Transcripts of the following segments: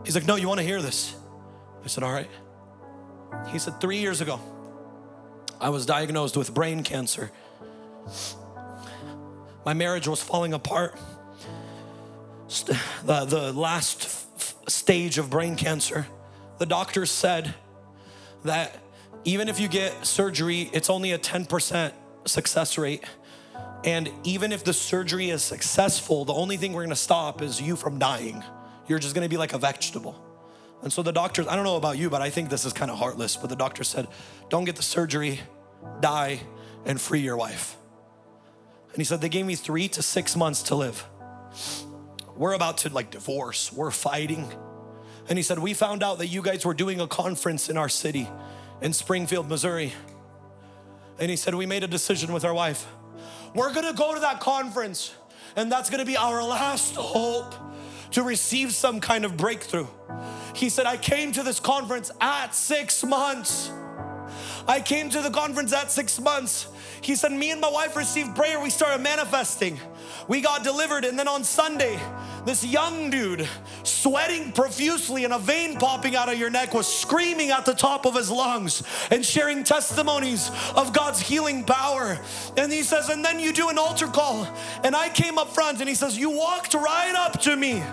He's like, no, you want to hear this? I said, all right. He said, 3 years ago, I was diagnosed with brain cancer. My marriage was falling apart. The last stage of brain cancer, the doctors said that even if you get surgery, it's only a 10% success rate. And even if the surgery is successful, the only thing we're gonna stop is you from dying. You're just gonna be like a vegetable. And so the doctors, I don't know about you, but I think this is kind of heartless, but the doctor said, don't get the surgery, die, and free your wife. And he said, they gave me 3 to 6 months to live. We're about to divorce, we're fighting. And he said, we found out that you guys were doing a conference in our city in Springfield, Missouri. And he said, we made a decision with our wife. We're gonna go to that conference, and that's gonna be our last hope to receive some kind of breakthrough. He said, I came to this conference at 6 months. I came to the conference at 6 months. He said, me and my wife received prayer. We started manifesting. We got delivered. And then on Sunday, this young dude, sweating profusely and a vein popping out of your neck, was screaming at the top of his lungs and sharing testimonies of God's healing power. And he says, and then you do an altar call. And I came up front, and he says, you walked right up to me.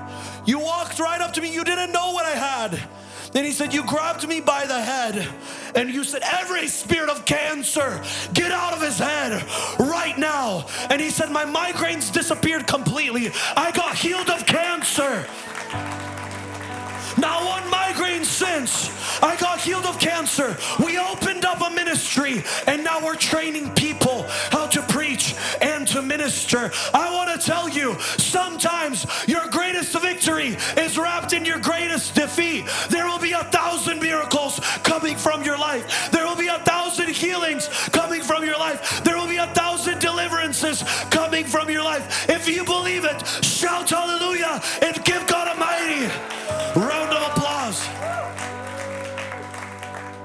You walked right up to me. You didn't know what I had. Then he said, you grabbed me by the head and you said, every spirit of cancer, get out of his head right now. And he said, my migraines disappeared completely. I got healed of cancer. Not one migraine since. I got healed of cancer. We opened up a ministry, and now we're training people how to preach and to minister. I want to tell you, sometimes your greatest victory is wrapped in your greatest defeat. There will be 1,000 miracles coming from your life. There will be 1,000 healings coming from your life. There will be 1,000 deliverances coming from your life. If you believe it, shout hallelujah and give God a